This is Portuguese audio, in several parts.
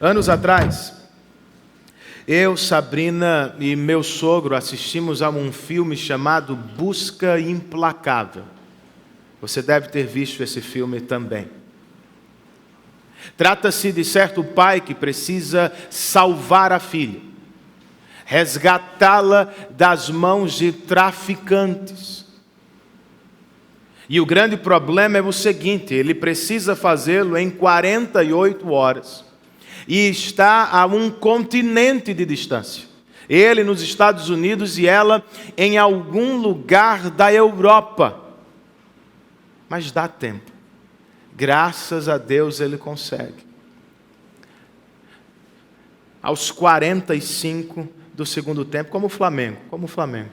Anos atrás, eu, Sabrina e meu sogro assistimos a um filme chamado Busca Implacável. Você deve ter visto esse filme também. Trata-se de certo pai que precisa salvar a filha, resgatá-la das mãos de traficantes. E o grande problema é o seguinte: ele precisa fazê-lo em 48 horas. E está a um continente de distância. Ele nos Estados Unidos e ela em algum lugar da Europa. Mas dá tempo. Graças a Deus ele consegue. Aos 45 do segundo tempo, como o Flamengo.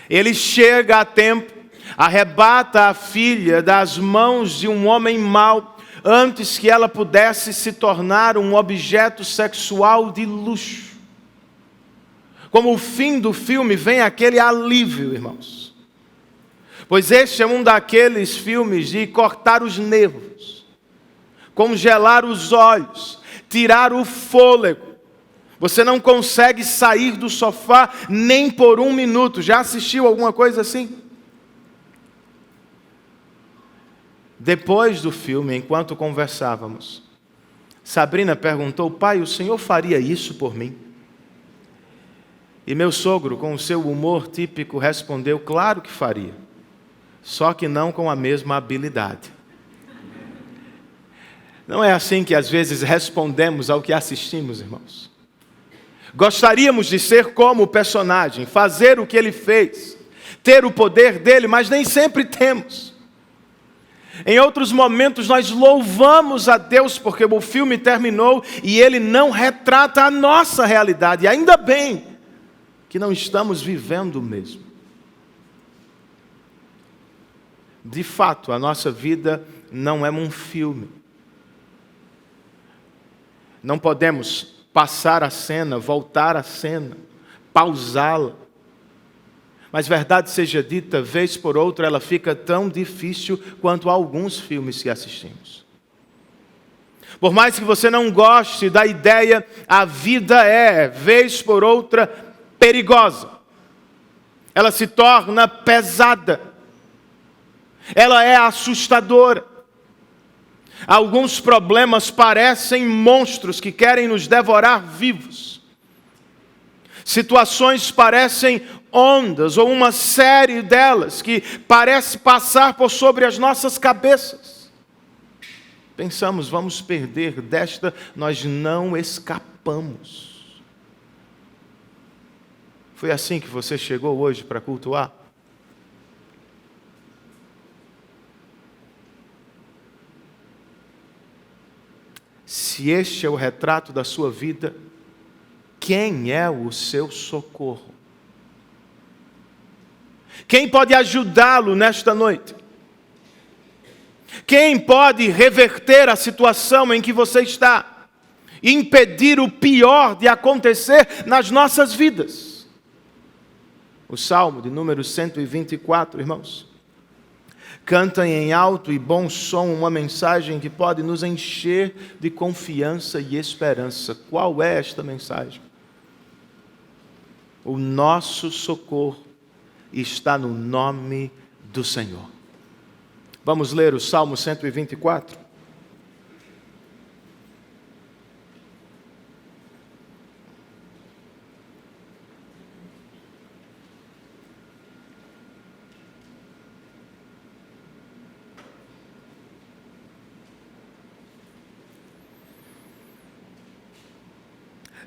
Ele chega a tempo, arrebata a filha das mãos de um homem mau, antes que ela pudesse se tornar um objeto sexual de luxo. Como o fim do filme, vem aquele alívio, irmãos. Pois este é um daqueles filmes de cortar os nervos, congelar os olhos, tirar o fôlego. Você não consegue sair do sofá nem por um minuto. Já assistiu alguma coisa assim? Depois do filme, enquanto conversávamos, Sabrina perguntou: pai, o senhor faria isso por mim? E meu sogro, com o seu humor típico, respondeu: claro que faria, só que não com a mesma habilidade. Não é assim que às vezes respondemos ao que assistimos, irmãos? Gostaríamos de ser como o personagem, fazer o que ele fez, ter o poder dele, mas nem sempre temos. Em outros momentos nós louvamos a Deus porque o filme terminou e ele não retrata a nossa realidade. E ainda bem que não estamos vivendo o mesmo. De fato, a nossa vida não é um filme. Não podemos passar a cena, voltar a cena, pausá-la. Mas verdade seja dita, vez por outra ela fica tão difícil quanto alguns filmes que assistimos. Por mais que você não goste da ideia, a vida é, vez por outra, perigosa. Ela se torna pesada. Ela é assustadora. Alguns problemas parecem monstros que querem nos devorar vivos. Situações parecem ondas, ou uma série delas, que parece passar por sobre as nossas cabeças. Pensamos, vamos perder desta, nós não escapamos. Foi assim que você chegou hoje para cultuar? Se este é o retrato da sua vida, quem é o seu socorro? Quem pode ajudá-lo nesta noite? Quem pode reverter a situação em que você está? Impedir o pior de acontecer nas nossas vidas? O Salmo de número 124, irmãos, canta em alto e bom som uma mensagem que pode nos encher de confiança e esperança. Qual é esta mensagem? O nosso socorro está no nome do Senhor. Vamos ler o Salmo 124?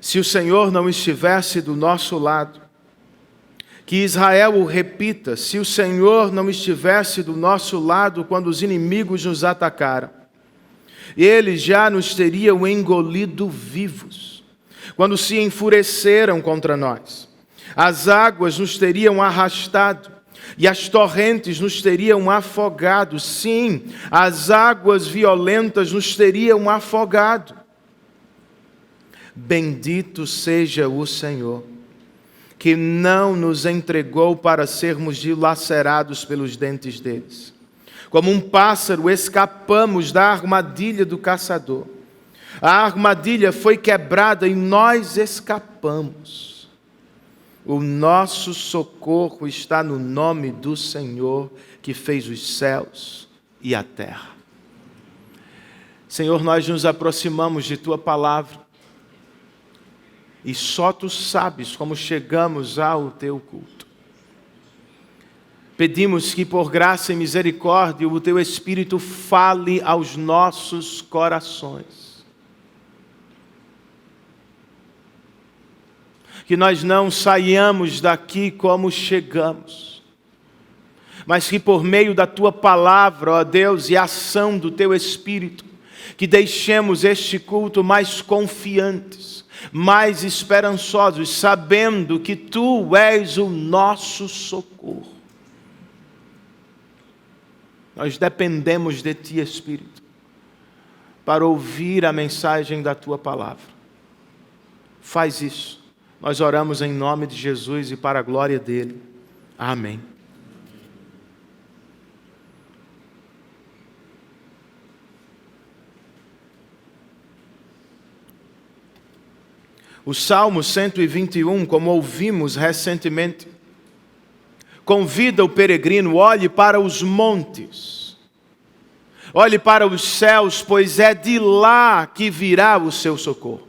Se o Senhor não estivesse do nosso lado, que Israel o repita, se o Senhor não estivesse do nosso lado quando os inimigos nos atacaram, eles já nos teriam engolido vivos, quando se enfureceram contra nós. As águas nos teriam arrastado, e as torrentes nos teriam afogado. Sim, as águas violentas nos teriam afogado. Bendito seja o Senhor, que não nos entregou para sermos dilacerados pelos dentes deles. Como um pássaro escapamos da armadilha do caçador. A armadilha foi quebrada e nós escapamos. O nosso socorro está no nome do Senhor, que fez os céus e a terra. Senhor, nós nos aproximamos de Tua palavra e só Tu sabes como chegamos ao Teu culto. Pedimos que por graça e misericórdia o Teu Espírito fale aos nossos corações. Que nós não saiamos daqui como chegamos, mas que por meio da Tua palavra, ó Deus, e a ação do Teu Espírito, que deixemos este culto mais confiantes, mais esperançosos, sabendo que Tu és o nosso socorro. Nós dependemos de Ti, Espírito, para ouvir a mensagem da Tua palavra. Faz isso. Nós oramos em nome de Jesus e para a glória dEle. Amém. O Salmo 121, como ouvimos recentemente, convida o peregrino: olhe para os montes, olhe para os céus, pois é de lá que virá o seu socorro.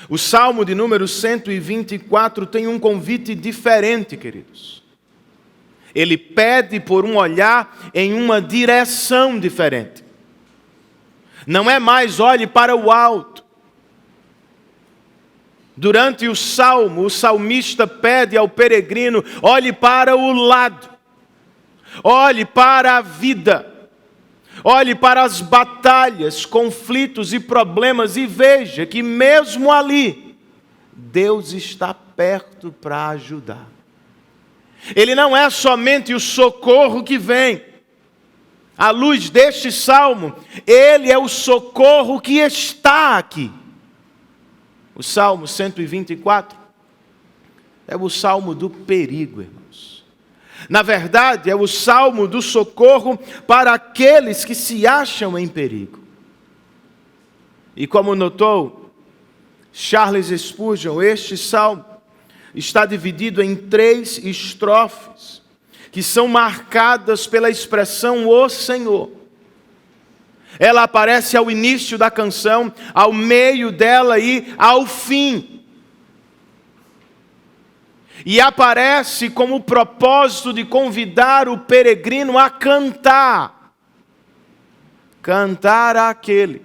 O Salmo de número 124 tem um convite diferente, queridos. Ele pede por um olhar em uma direção diferente. Não é mais olhe para o alto. Durante o Salmo, o salmista pede ao peregrino: olhe para o lado, olhe para a vida, olhe para as batalhas, conflitos e problemas e veja que mesmo ali, Deus está perto para ajudar. Ele não é somente o socorro que vem. À luz deste Salmo, Ele é o socorro que está aqui. O Salmo 124 é o Salmo do perigo, irmãos. Na verdade, é o Salmo do socorro para aqueles que se acham em perigo. E como notou Charles Spurgeon, este Salmo está dividido em 3 estrofes, que são marcadas pela expressão "o Senhor". Ela aparece ao início da canção, ao meio dela e ao fim. E aparece como o propósito de convidar o peregrino a cantar. Cantar àquele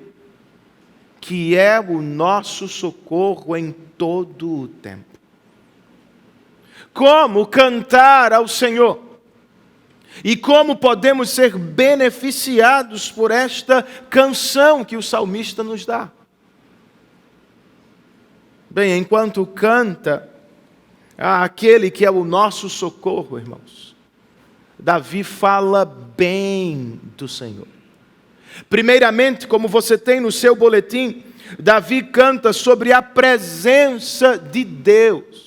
que é o nosso socorro em todo o tempo. Como cantar ao Senhor? E como podemos ser beneficiados por esta canção que o salmista nos dá? Bem, enquanto canta àquele que é o nosso socorro, irmãos, Davi fala bem do Senhor. Primeiramente, como você tem no seu boletim, Davi canta sobre a presença de Deus.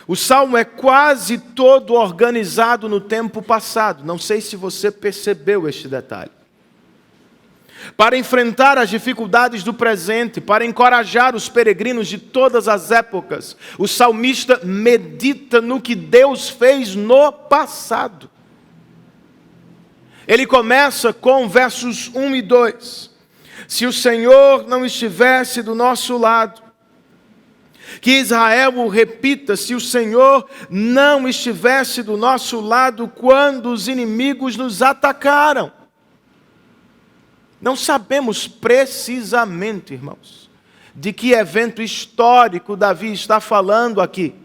O Salmo é quase todo organizado no tempo passado. Não sei se você percebeu este detalhe. Para enfrentar as dificuldades do presente, para encorajar os peregrinos de todas as épocas, o salmista medita no que Deus fez no passado. Ele começa com versos 1 e 2. Se o Senhor não estivesse do nosso lado, que Israel o repita, se o Senhor não estivesse do nosso lado quando os inimigos nos atacaram. Não sabemos precisamente, irmãos, de que evento histórico Davi está falando aqui.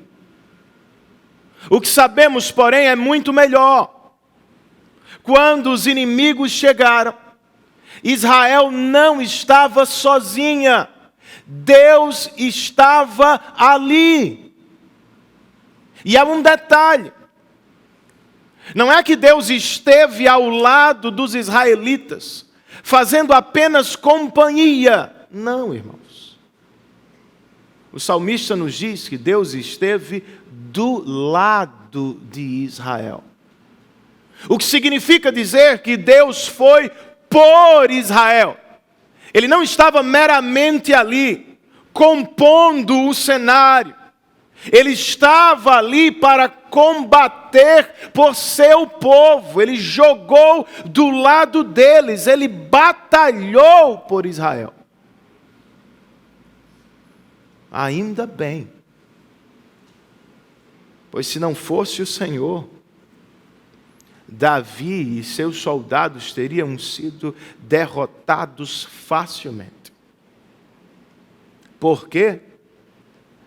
O que sabemos, porém, é muito melhor. Quando os inimigos chegaram, Israel não estava sozinha. Deus estava ali. E há um detalhe. Não é que Deus esteve ao lado dos israelitas, fazendo apenas companhia. Não, irmãos. O salmista nos diz que Deus esteve do lado de Israel. O que significa dizer que Deus foi por Israel. Ele não estava meramente ali, compondo o cenário. Ele estava ali para combater por seu povo. Ele jogou do lado deles. Ele batalhou por Israel. Ainda bem. Pois se não fosse o Senhor, Davi e seus soldados teriam sido derrotados facilmente. Por quê?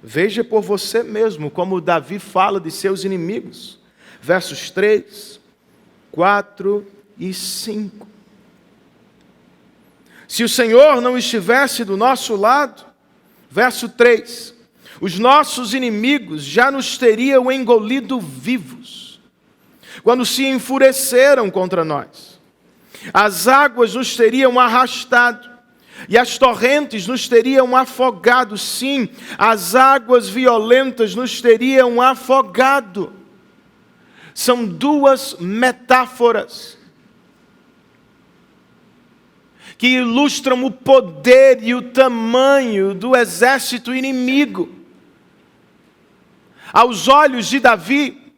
Veja por você mesmo como Davi fala de seus inimigos. Versos 3, 4 e 5. Se o Senhor não estivesse do nosso lado, verso 3, os nossos inimigos já nos teriam engolido vivos, quando se enfureceram contra nós. As águas nos teriam arrastado, e as torrentes nos teriam afogado. Sim, as águas violentas nos teriam afogado. São duas metáforas que ilustram o poder e o tamanho do exército inimigo. Aos olhos de Davi,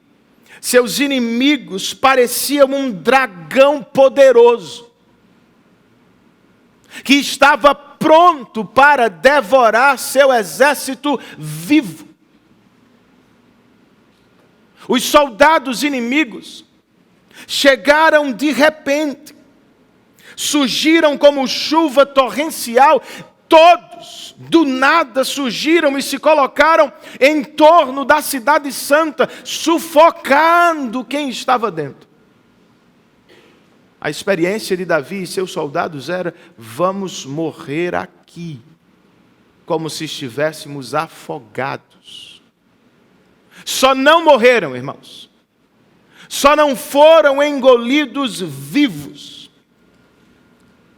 seus inimigos pareciam um dragão poderoso, que estava pronto para devorar seu exército vivo. Os soldados inimigos chegaram de repente, surgiram como chuva torrencial, todos do nada surgiram e se colocaram em torno da cidade santa, sufocando quem estava dentro. A experiência de Davi e seus soldados era: vamos morrer aqui, como se estivéssemos afogados. Só não morreram, irmãos. Só não foram engolidos vivos,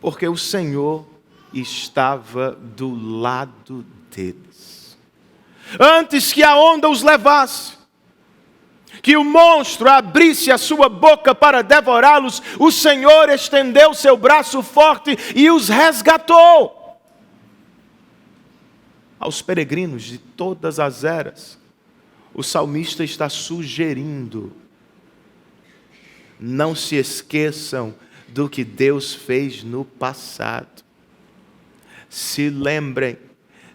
porque o Senhor estava do lado deles. Antes que a onda os levasse, que o monstro abrisse a sua boca para devorá-los, o Senhor estendeu seu braço forte e os resgatou. Aos peregrinos de todas as eras, o salmista está sugerindo: não se esqueçam do que Deus fez no passado. Se lembrem,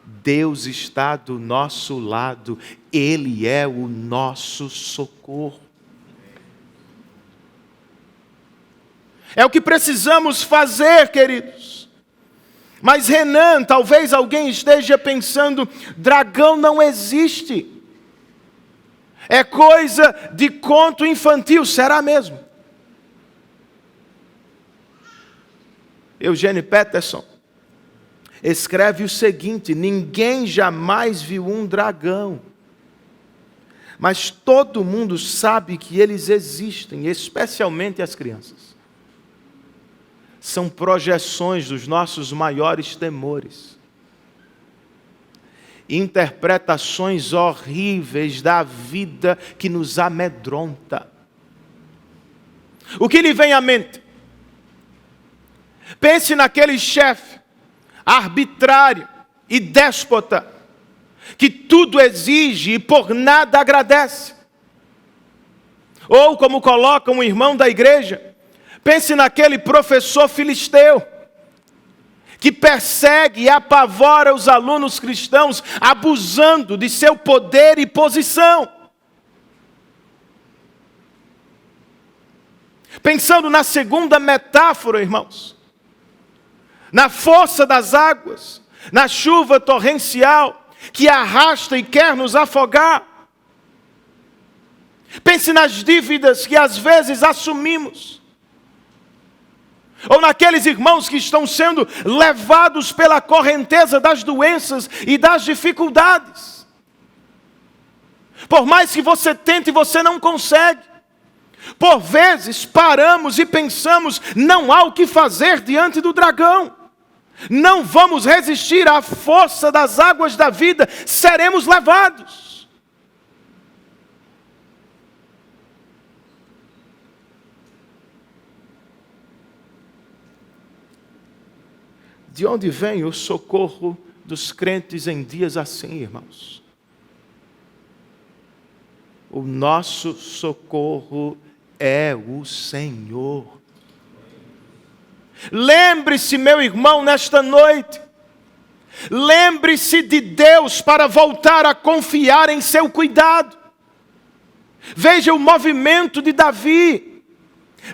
Deus está do nosso lado, Ele é o nosso socorro. É o que precisamos fazer, queridos. Mas Renan, talvez alguém esteja pensando: dragão não existe. É coisa de conto infantil, será mesmo? Eugene Peterson escreve o seguinte: ninguém jamais viu um dragão, mas todo mundo sabe que eles existem, especialmente as crianças. São projeções dos nossos maiores temores, interpretações horríveis da vida que nos amedronta. O que lhe vem à mente? Pense naquele chefe arbitrário e déspota, que tudo exige e por nada agradece. Ou, como coloca um irmão da igreja, pense naquele professor filisteu, que persegue e apavora os alunos cristãos, abusando de seu poder e posição. Pensando na segunda metáfora, irmãos, na força das águas, na chuva torrencial que arrasta e quer nos afogar. Pense nas dívidas que às vezes assumimos, ou naqueles irmãos que estão sendo levados pela correnteza das doenças e das dificuldades. Por mais que você tente, você não consegue. Por vezes paramos e pensamos: não há o que fazer diante do dragão. não vamos resistir à força das águas da vida, seremos levados. De onde vem o socorro dos crentes em dias assim, irmãos? O nosso socorro é o Senhor. Lembre-se, meu irmão, nesta noite. Lembre-se de Deus para voltar a confiar em seu cuidado. Veja o movimento de Davi.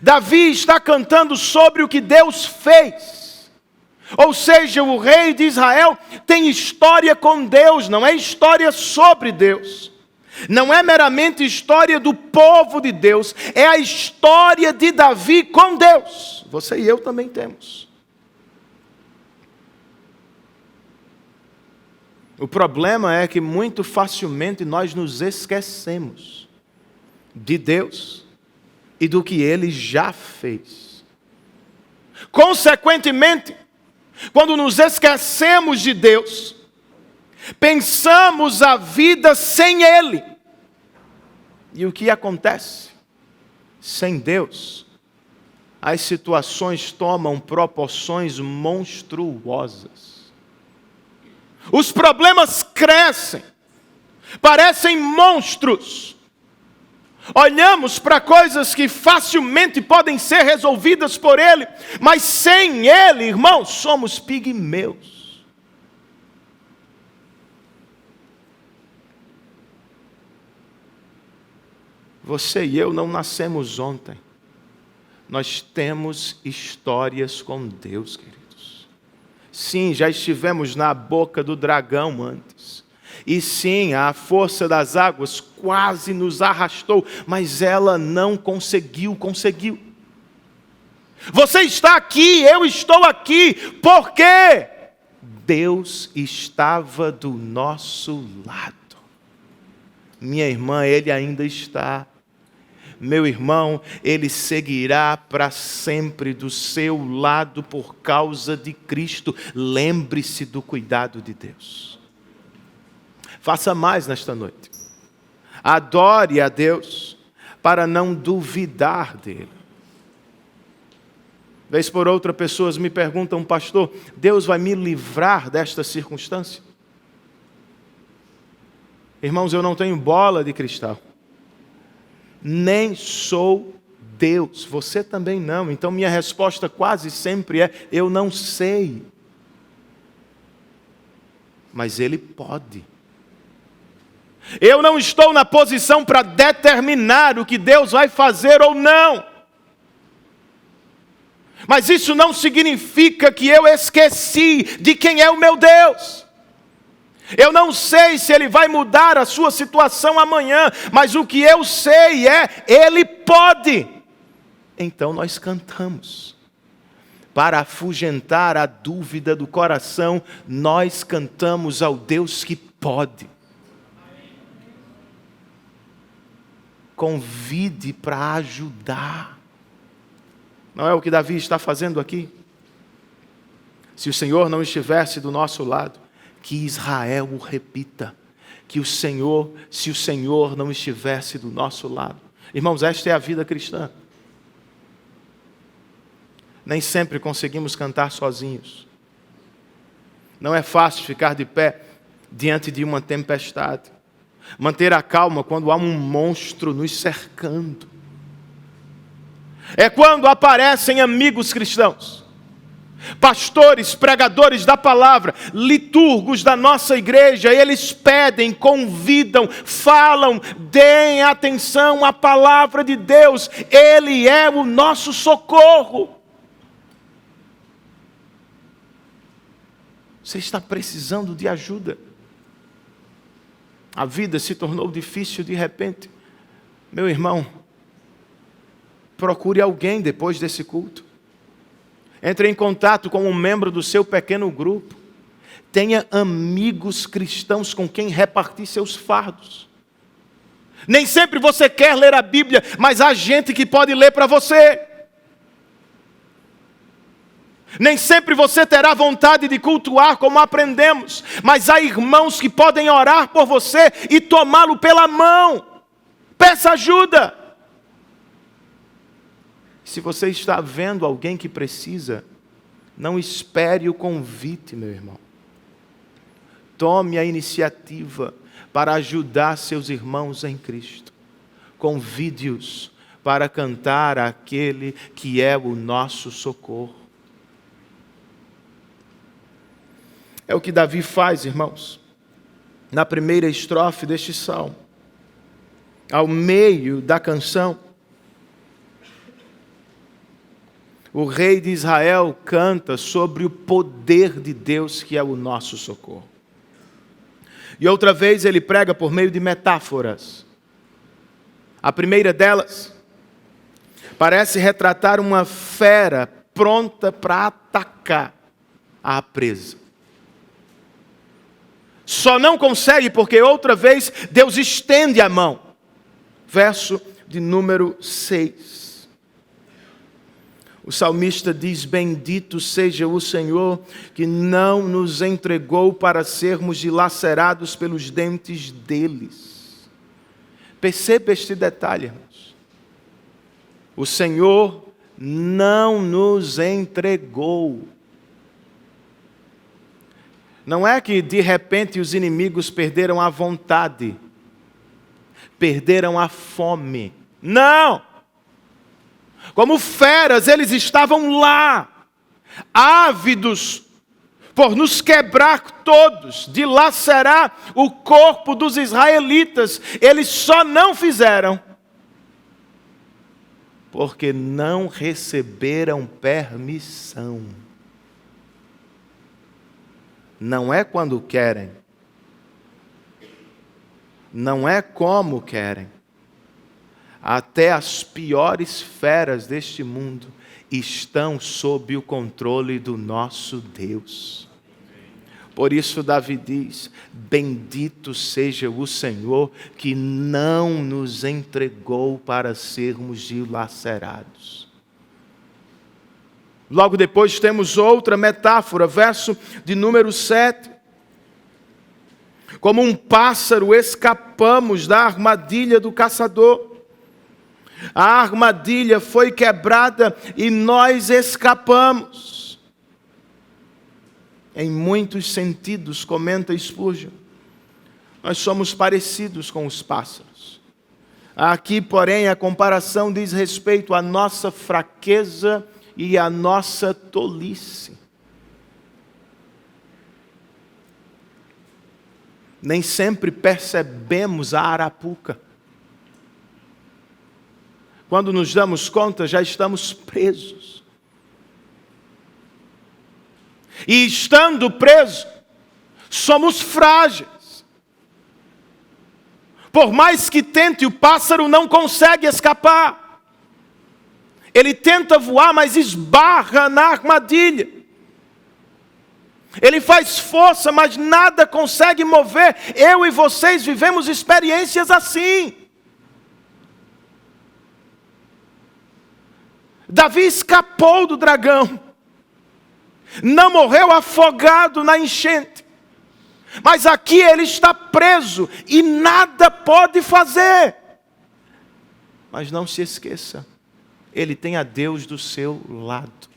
Davi está cantando sobre o que Deus fez. Ou seja, o rei de Israel tem história com Deus, não é história sobre Deus. Não é meramente história do povo de Deus, é a história de Davi com Deus. Você e eu também temos. O problema é que muito facilmente nós nos esquecemos de Deus e do que Ele já fez. Consequentemente, quando nos esquecemos de Deus, pensamos a vida sem Ele. E o que acontece? Sem Deus, as situações tomam proporções monstruosas. Os problemas crescem, parecem monstros. Olhamos para coisas que facilmente podem ser resolvidas por Ele, mas sem Ele, irmãos, somos pigmeus. Você e eu não nascemos ontem. Nós temos histórias com Deus, queridos. Sim, já estivemos na boca do dragão antes. E sim, a força das águas quase nos arrastou, mas ela não conseguiu. Você está aqui, eu estou aqui, por quê? Deus estava do nosso lado. Minha irmã, Ele ainda está. Meu irmão, Ele seguirá para sempre do seu lado por causa de Cristo. Lembre-se do cuidado de Deus. Faça mais nesta noite. Adore a Deus para não duvidar dEle. Vez por outra, pessoas me perguntam, pastor, Deus vai me livrar desta circunstância? Irmãos, eu não tenho bola de cristal. Nem sou Deus. Você também não. Então minha resposta quase sempre é, eu não sei. Mas Ele pode. Eu não estou na posição para determinar o que Deus vai fazer ou não. Mas isso não significa que eu esqueci de quem é o meu Deus. Eu não sei se Ele vai mudar a sua situação amanhã, mas o que eu sei é, Ele pode. Então nós cantamos. Para afugentar a dúvida do coração, nós cantamos ao Deus que pode. Convide para ajudar. Não é o que Davi está fazendo aqui? Se o Senhor não estivesse do nosso lado, que Israel o repita, que se o Senhor não estivesse do nosso lado. Irmãos, esta é a vida cristã. Nem sempre conseguimos cantar sozinhos. Não é fácil ficar de pé diante de uma tempestade. Manter a calma quando há um monstro nos cercando. É quando aparecem amigos cristãos, pastores, pregadores da palavra, liturgos da nossa igreja, eles pedem, convidam, falam, deem atenção à palavra de Deus. Ele é o nosso socorro. Você está precisando de ajuda. A vida se tornou difícil de repente. Meu irmão, procure alguém depois desse culto. Entre em contato com um membro do seu pequeno grupo. Tenha amigos cristãos com quem repartir seus fardos. Nem sempre você quer ler a Bíblia, mas há gente que pode ler para você. Nem sempre você terá vontade de cultuar como aprendemos, mas há irmãos que podem orar por você e tomá-lo pela mão. Peça ajuda. Se você está vendo alguém que precisa, não espere o convite, meu irmão. Tome a iniciativa para ajudar seus irmãos em Cristo. Convide-os para cantar aquele que é o nosso socorro. É o que Davi faz, irmãos, na primeira estrofe deste salmo. Ao meio da canção, o rei de Israel canta sobre o poder de Deus que é o nosso socorro. E outra vez ele prega por meio de metáforas. A primeira delas parece retratar uma fera pronta para atacar a presa. Só não consegue porque outra vez Deus estende a mão. Verso de número 6. O salmista diz: bendito seja o Senhor que não nos entregou para sermos dilacerados pelos dentes deles. Perceba este detalhe, irmãos. O Senhor não nos entregou. Não é que de repente os inimigos perderam a vontade, perderam a fome. Não! Como feras, eles estavam lá, ávidos por nos quebrar todos, dilacerar o corpo dos israelitas. Eles só não fizeram porque não receberam permissão. Não é quando querem, não é como querem. Até as piores feras deste mundo estão sob o controle do nosso Deus. Por isso Davi diz: bendito seja o Senhor que não nos entregou para sermos dilacerados. Logo depois temos outra metáfora, verso de número 7. Como um pássaro escapamos da armadilha do caçador. A armadilha foi quebrada e nós escapamos. Em muitos sentidos, comenta Spurgeon, nós somos parecidos com os pássaros. Aqui, porém, a comparação diz respeito à nossa fraqueza e à nossa tolice. Nem sempre percebemos a arapuca. Quando nos damos conta, já estamos presos. E estando presos, somos frágeis. Por mais que tente, o pássaro não consegue escapar. Ele tenta voar, mas esbarra na armadilha. Ele faz força, mas nada consegue mover. Eu e vocês vivemos experiências assim. Davi escapou do dragão. Não morreu afogado na enchente. Mas aqui ele está preso e nada pode fazer. Mas não se esqueça, ele tem a Deus do seu lado.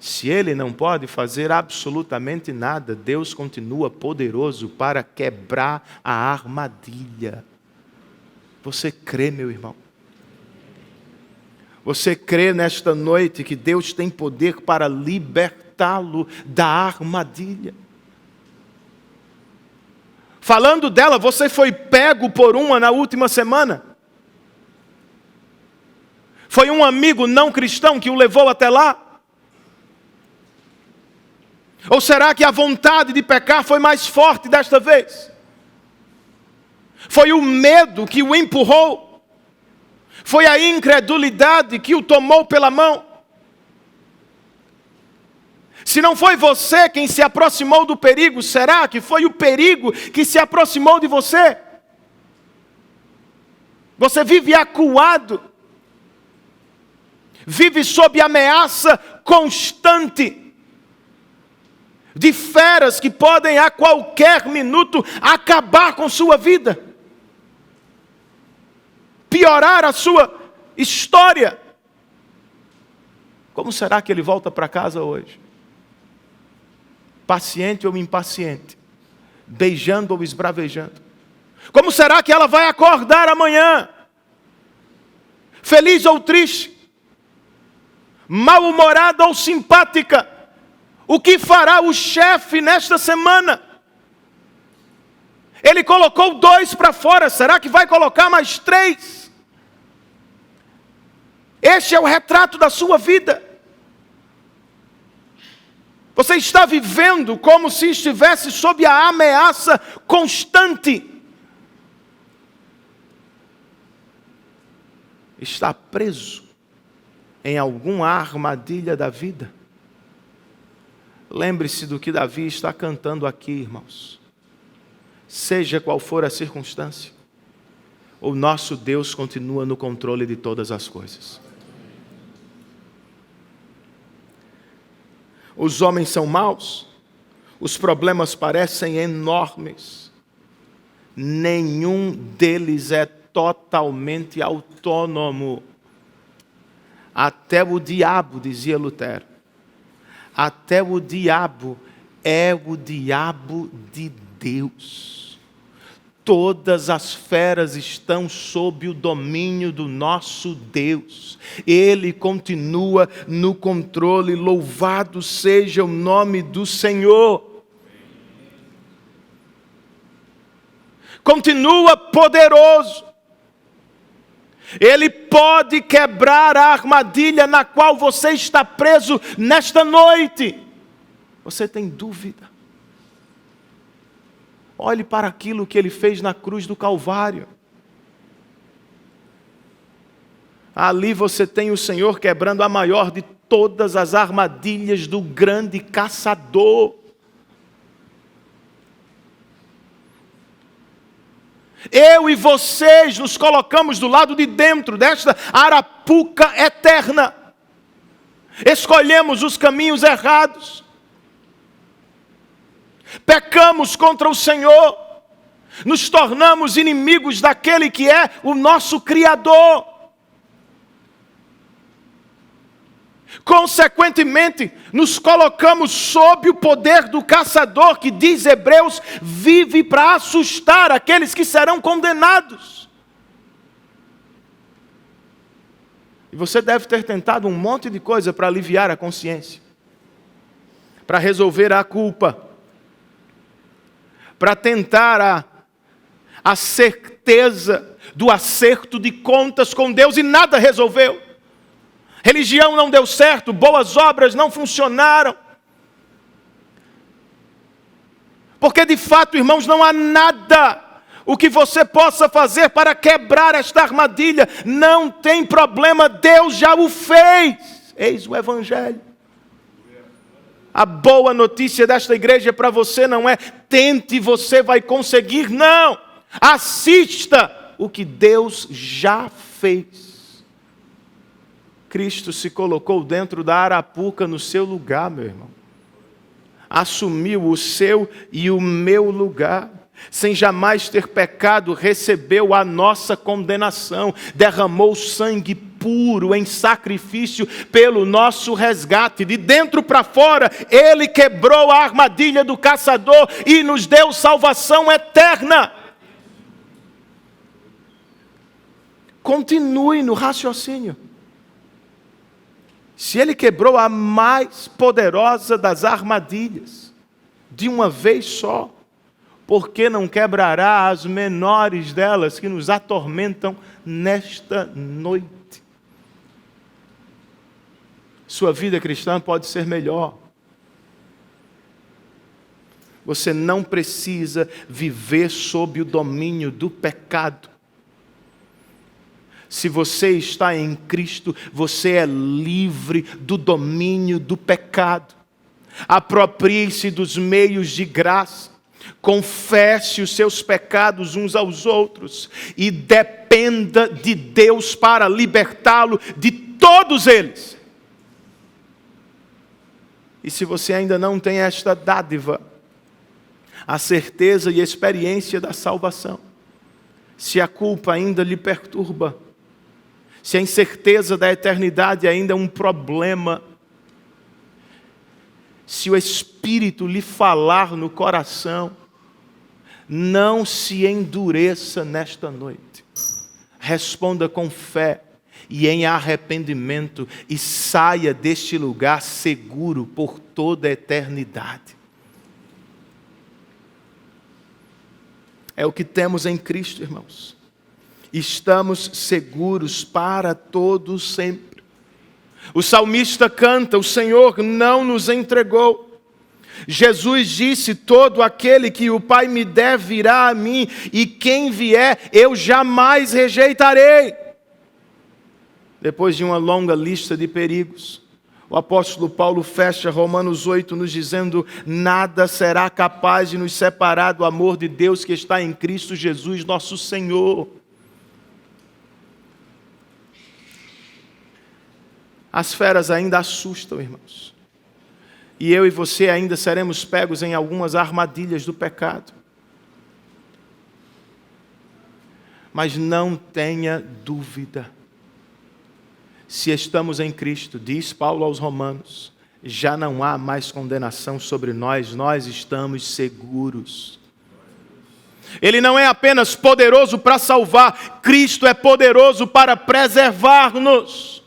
Se ele não pode fazer absolutamente nada, Deus continua poderoso para quebrar a armadilha. Você crê, meu irmão? Você crê nesta noite que Deus tem poder para libertá-lo da armadilha? Falando dela, você foi pego por uma na última semana? Foi um amigo não cristão que o levou até lá? Ou será que a vontade de pecar foi mais forte desta vez? Foi o medo que o empurrou? Foi a incredulidade que o tomou pela mão? Se não foi você quem se aproximou do perigo, será que foi o perigo que se aproximou de você? Você vive acuado. vive sob ameaça constante de feras que podem a qualquer minuto acabar com sua vida, piorar a sua história. Como será que ele volta para casa hoje? Paciente ou impaciente? Beijando ou esbravejando? Como será que ela vai acordar amanhã? Feliz ou triste? Mal-humorada ou simpática? O que fará o chefe nesta semana? Ele colocou 2 para fora, será que vai colocar mais 3? Este é o retrato da sua vida. Você está vivendo como se estivesse sob a ameaça constante. Está preso em alguma armadilha da vida. Lembre-se do que Davi está cantando aqui, irmãos. Seja qual for a circunstância, o nosso Deus continua no controle de todas as coisas. Os homens são maus, os problemas parecem enormes. Nenhum deles é totalmente autônomo. Até o diabo, dizia Lutero, até o diabo é o diabo de Deus. Todas as feras estão sob o domínio do nosso Deus. Ele continua no controle. Louvado seja o nome do Senhor. Continua poderoso. Ele pode quebrar a armadilha na qual você está preso nesta noite. Você tem dúvida? Olhe para aquilo que Ele fez na cruz do Calvário. Ali você tem o Senhor quebrando a maior de todas as armadilhas do grande caçador. Eu e vocês nos colocamos do lado de dentro desta arapuca eterna. Escolhemos os caminhos errados. Pecamos contra o Senhor, nos tornamos inimigos daquele que é o nosso Criador. Consequentemente, nos colocamos sob o poder do caçador que, diz Hebreus, vive para assustar aqueles que serão condenados. E você deve ter tentado um monte de coisa para aliviar a consciência, para resolver a culpa, para tentar a certeza do acerto de contas com Deus, e nada resolveu. Religião não deu certo, boas obras não funcionaram. Porque de fato, irmãos, não há nada o que você possa fazer para quebrar esta armadilha. Não tem problema, Deus já o fez. Eis o Evangelho. A boa notícia desta igreja para você não é tente e você vai conseguir, não. Assista o que Deus já fez. Cristo se colocou dentro da arapuca no seu lugar, meu irmão. Assumiu o seu e o meu lugar. Sem jamais ter pecado, recebeu a nossa condenação. Derramou sangue puro em sacrifício pelo nosso resgate. De dentro para fora, Ele quebrou a armadilha do caçador e nos deu salvação eterna. Continue no raciocínio. Se Ele quebrou a mais poderosa das armadilhas, de uma vez só, por que não quebrará as menores delas que nos atormentam nesta noite? Sua vida cristã pode ser melhor. Você não precisa viver sob o domínio do pecado. Se você está em Cristo, você é livre do domínio do pecado. Aproprie-se dos meios de graça. Confesse os seus pecados uns aos outros e dependa de Deus para libertá-lo de todos eles. E se você ainda não tem esta dádiva, a certeza e a experiência da salvação, se a culpa ainda lhe perturba, se a incerteza da eternidade ainda é um problema, se o Espírito lhe falar no coração, não se endureça nesta noite. Responda com fé e em arrependimento e saia deste lugar seguro por toda a eternidade. É o que temos em Cristo, irmãos. Estamos seguros para todo sempre. O salmista canta: o Senhor não nos entregou. Jesus disse: todo aquele que o Pai me der virá a mim, e quem vier eu jamais rejeitarei. Depois de uma longa lista de perigos, o apóstolo Paulo fecha Romanos 8 nos dizendo: nada será capaz de nos separar do amor de Deus que está em Cristo Jesus, nosso Senhor. As feras ainda assustam, irmãos. E eu e você ainda seremos pegos em algumas armadilhas do pecado. Mas não tenha dúvida. Se estamos em Cristo, diz Paulo aos Romanos, já não há mais condenação sobre nós, nós estamos seguros. Ele não é apenas poderoso para salvar, Cristo é poderoso para preservar-nos.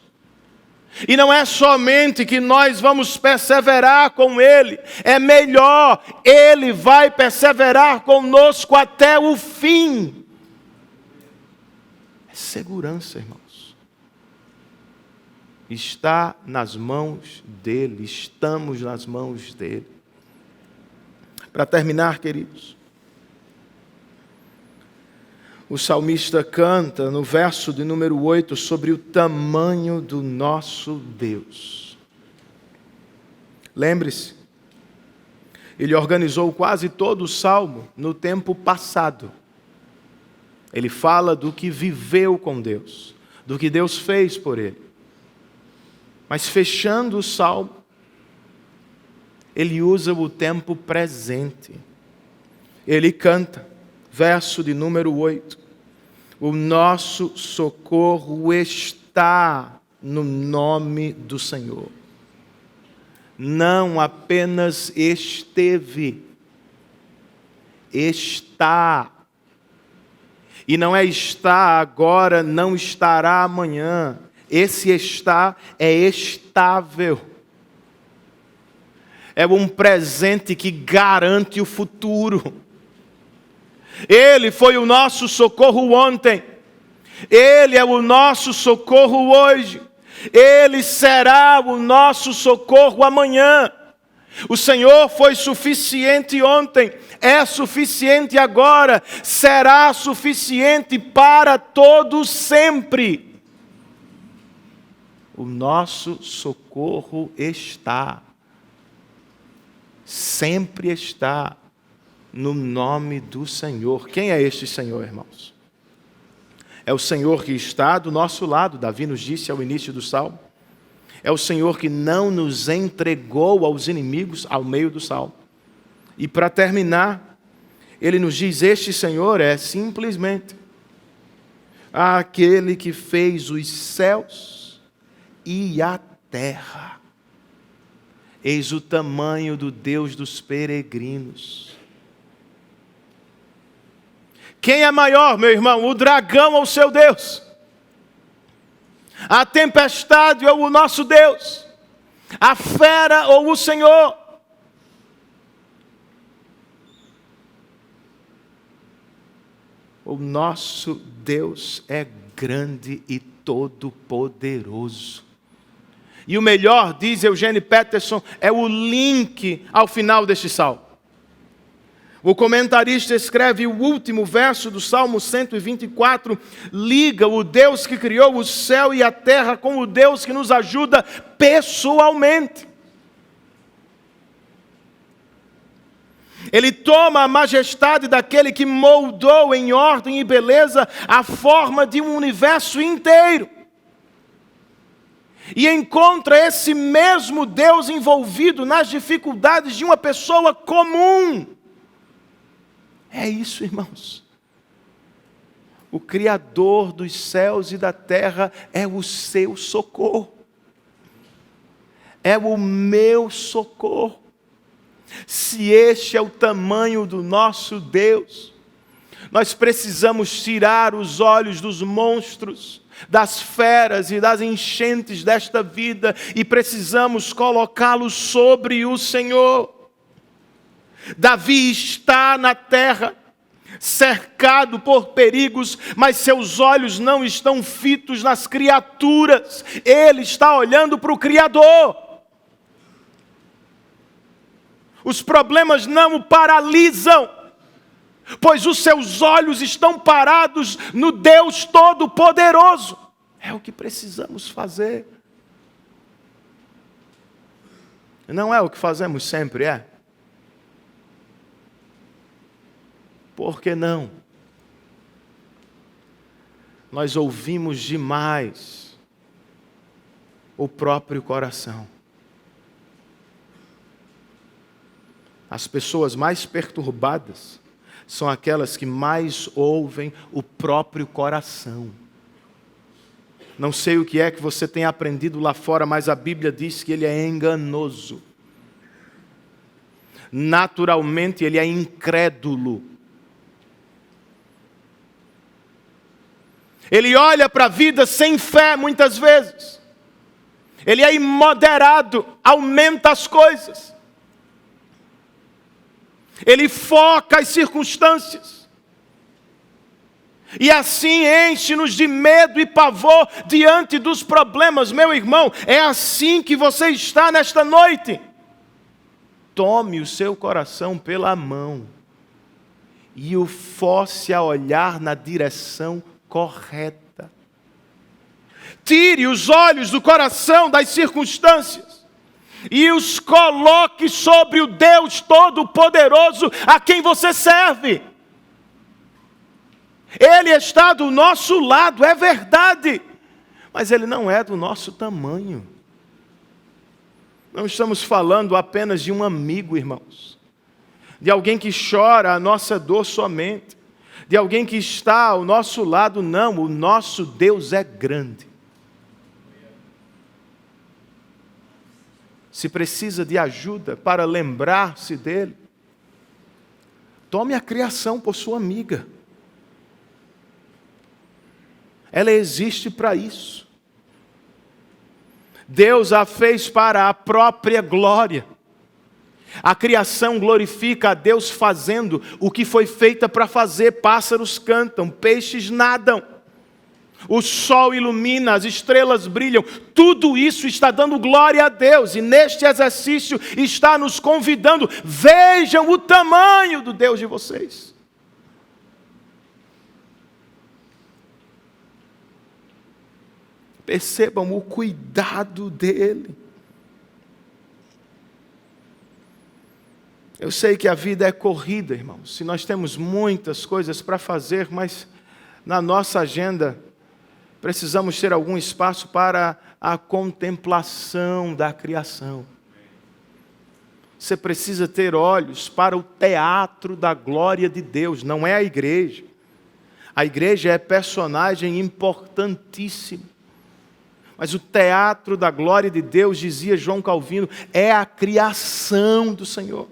E não é somente que nós vamos perseverar com Ele, é melhor, Ele vai perseverar conosco até o fim. É segurança, irmãos. Está nas mãos dEle, estamos nas mãos dEle. Para terminar, queridos, o salmista canta no verso de número 8 sobre o tamanho do nosso Deus. Lembre-se, ele organizou quase todo o salmo no tempo passado. Ele fala do que viveu com Deus, do que Deus fez por ele. Mas fechando o salmo, ele usa o tempo presente. Ele canta, verso de número 8. O nosso socorro está no nome do Senhor. Não apenas esteve, está. E não é está agora, não estará amanhã. Esse está é estável. É um presente que garante o futuro. Ele foi o nosso socorro ontem. Ele é o nosso socorro hoje. Ele será o nosso socorro amanhã. O Senhor foi suficiente ontem, é suficiente agora, será suficiente para todo sempre. O nosso socorro está, sempre está, no nome do Senhor. Quem é este Senhor, irmãos? É o Senhor que está do nosso lado, Davi nos disse ao início do salmo. É o Senhor que não nos entregou aos inimigos ao meio do salmo. E para terminar, ele nos diz: este Senhor é simplesmente aquele que fez os céus e a terra. Eis o tamanho do Deus dos peregrinos. Quem é maior, meu irmão? O dragão ou o seu Deus? A tempestade ou o nosso Deus? A fera ou o Senhor? O nosso Deus é grande e todo-poderoso. E o melhor, diz Eugene Peterson, é o link ao final deste salmo. O comentarista escreve: o último verso do Salmo 124 liga o Deus que criou o céu e a terra com o Deus que nos ajuda pessoalmente. Ele toma a majestade daquele que moldou em ordem e beleza a forma de um universo inteiro. e encontra esse mesmo Deus envolvido nas dificuldades de uma pessoa comum. É isso, irmãos. O Criador dos céus e da terra é o seu socorro. É o meu socorro. Se este é o tamanho do nosso Deus, nós precisamos tirar os olhos dos monstros, das feras e das enchentes desta vida e precisamos colocá-los sobre o Senhor. Davi está na terra, cercado por perigos, mas seus olhos não estão fitos nas criaturas, ele está olhando para o Criador. Os problemas não o paralisam, pois os seus olhos estão parados no Deus Todo-Poderoso. É o que precisamos fazer. Não é o que fazemos sempre, é? Por que não? Nós ouvimos demais o próprio coração. As pessoas mais perturbadas são aquelas que mais ouvem o próprio coração. Não sei o que é que você tem aprendido lá fora, mas a Bíblia diz que ele é enganoso. Naturalmente, ele é incrédulo. Ele olha para a vida sem fé, muitas vezes. Ele é imoderado, aumenta as coisas. Ele foca as circunstâncias. E assim enche-nos de medo e pavor diante dos problemas. Meu irmão, é assim que você está nesta noite. Tome o seu coração pela mão e o force a olhar na direção correta. Tire os olhos do coração das circunstâncias e os coloque sobre o Deus Todo-Poderoso a quem você serve. Ele está do nosso lado, é verdade, mas Ele não é do nosso tamanho. Não estamos falando apenas de um amigo, irmãos, de alguém que chora a nossa dor somente, de alguém que está ao nosso lado, não, o nosso Deus é grande. Se precisa de ajuda para lembrar-se dele, tome a criação por sua amiga. Ela existe para isso. Deus a fez para a própria glória. A criação glorifica a Deus fazendo o que foi feita para fazer. Pássaros cantam, peixes nadam. O sol ilumina, as estrelas brilham, tudo isso está dando glória a Deus, e neste exercício está nos convidando, vejam o tamanho do Deus de vocês. Percebam o cuidado dele. Eu sei que a vida é corrida, irmãos, se nós temos muitas coisas para fazer, mas na nossa agenda precisamos ter algum espaço para a contemplação da criação. Você precisa ter olhos para o teatro da glória de Deus, não é a igreja. A igreja é personagem importantíssimo. Mas o teatro da glória de Deus, dizia João Calvino, é a criação do Senhor.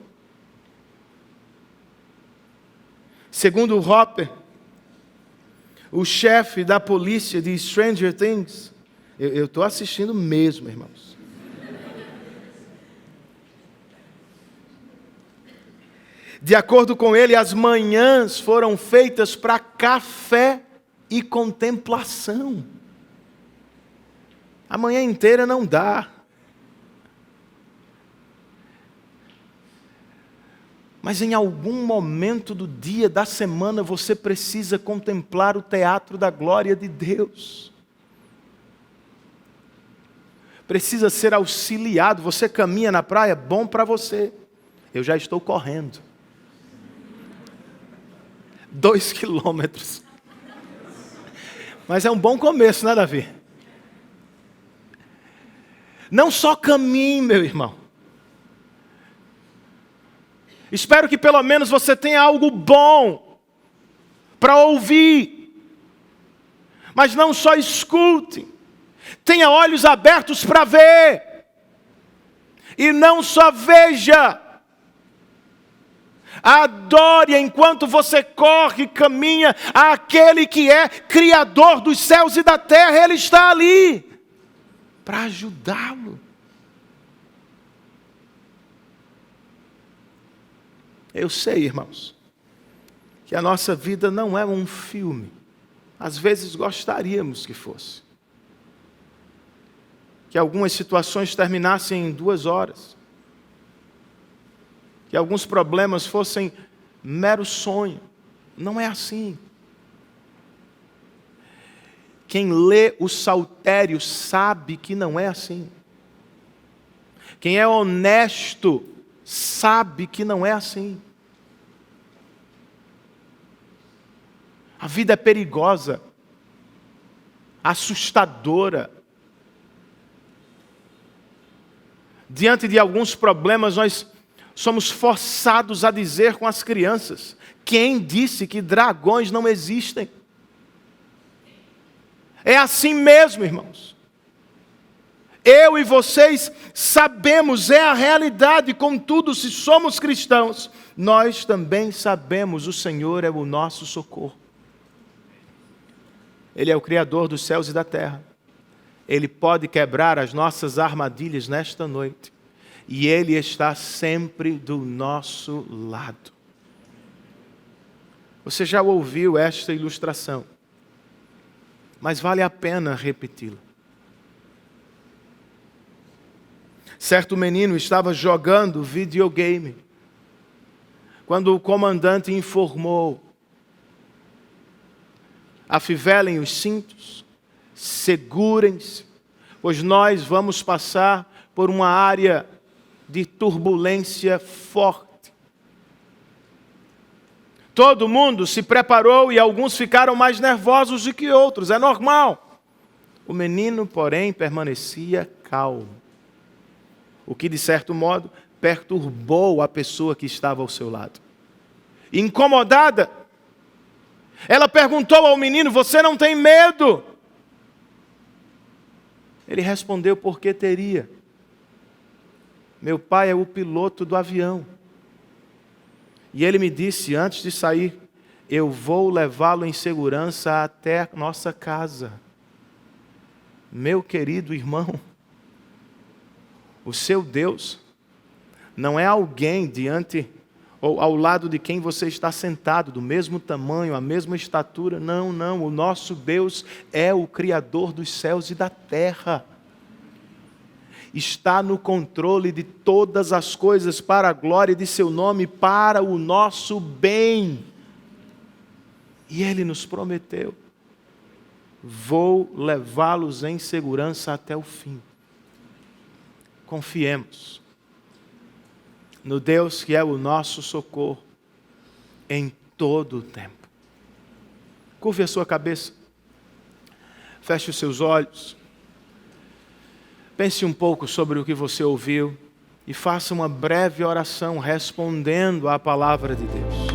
Segundo Hopper, o chefe da polícia de Stranger Things, eu estou assistindo mesmo, irmãos. De acordo com ele, as manhãs foram feitas para café e contemplação. A manhã inteira não dá. Mas em algum momento do dia, da semana, você precisa contemplar o teatro da glória de Deus. Precisa ser auxiliado. Você caminha na praia, bom para você. Eu já estou correndo. 2 quilômetros. Mas é um bom começo, né, Davi? Não só caminhe, meu irmão. Espero que pelo menos você tenha algo bom para ouvir. Mas não só escute. Tenha olhos abertos para ver. E não só veja. Adore enquanto você corre e caminha àquele que é Criador dos céus e da terra. Ele está ali para ajudá-lo. Eu sei, irmãos, que a nossa vida não é um filme. Às vezes gostaríamos que fosse. Que algumas situações terminassem em 2 horas. Que alguns problemas fossem mero sonho. Não é assim. Quem lê o Saltério sabe que não é assim. Quem é honesto sabe que não é assim. A vida é perigosa, assustadora. Diante de alguns problemas, nós somos forçados a dizer com as crianças: quem disse que dragões não existem? É assim mesmo, irmãos. Eu e vocês sabemos, é a realidade. Contudo, se somos cristãos, nós também sabemos, o Senhor é o nosso socorro. Ele é o Criador dos céus e da terra. Ele pode quebrar as nossas armadilhas nesta noite. E Ele está sempre do nosso lado. Você já ouviu esta ilustração, mas vale a pena repeti-la. Certo menino estava jogando videogame, quando o comandante informou: afivelem os cintos, segurem-se, pois nós vamos passar por uma área de turbulência forte. Todo mundo se preparou e alguns ficaram mais nervosos do que outros, é normal. O menino, porém, permanecia calmo, o que, de certo modo, perturbou a pessoa que estava ao seu lado. Incomodada, ela perguntou ao menino: você não tem medo? Ele respondeu: por que teria? Meu pai é o piloto do avião. E ele me disse antes de sair: eu vou levá-lo em segurança até a nossa casa. Meu querido irmão, o seu Deus não é alguém diante ou ao lado de quem você está sentado, do mesmo tamanho, a mesma estatura. Não, não. O nosso Deus é o Criador dos céus e da terra. Está no controle de todas as coisas para a glória de seu nome, para o nosso bem. E Ele nos prometeu: vou levá-los em segurança até o fim. Confiemos no Deus que é o nosso socorro em todo o tempo. Curve a sua cabeça, feche os seus olhos, pense um pouco sobre o que você ouviu e faça uma breve oração respondendo à palavra de Deus.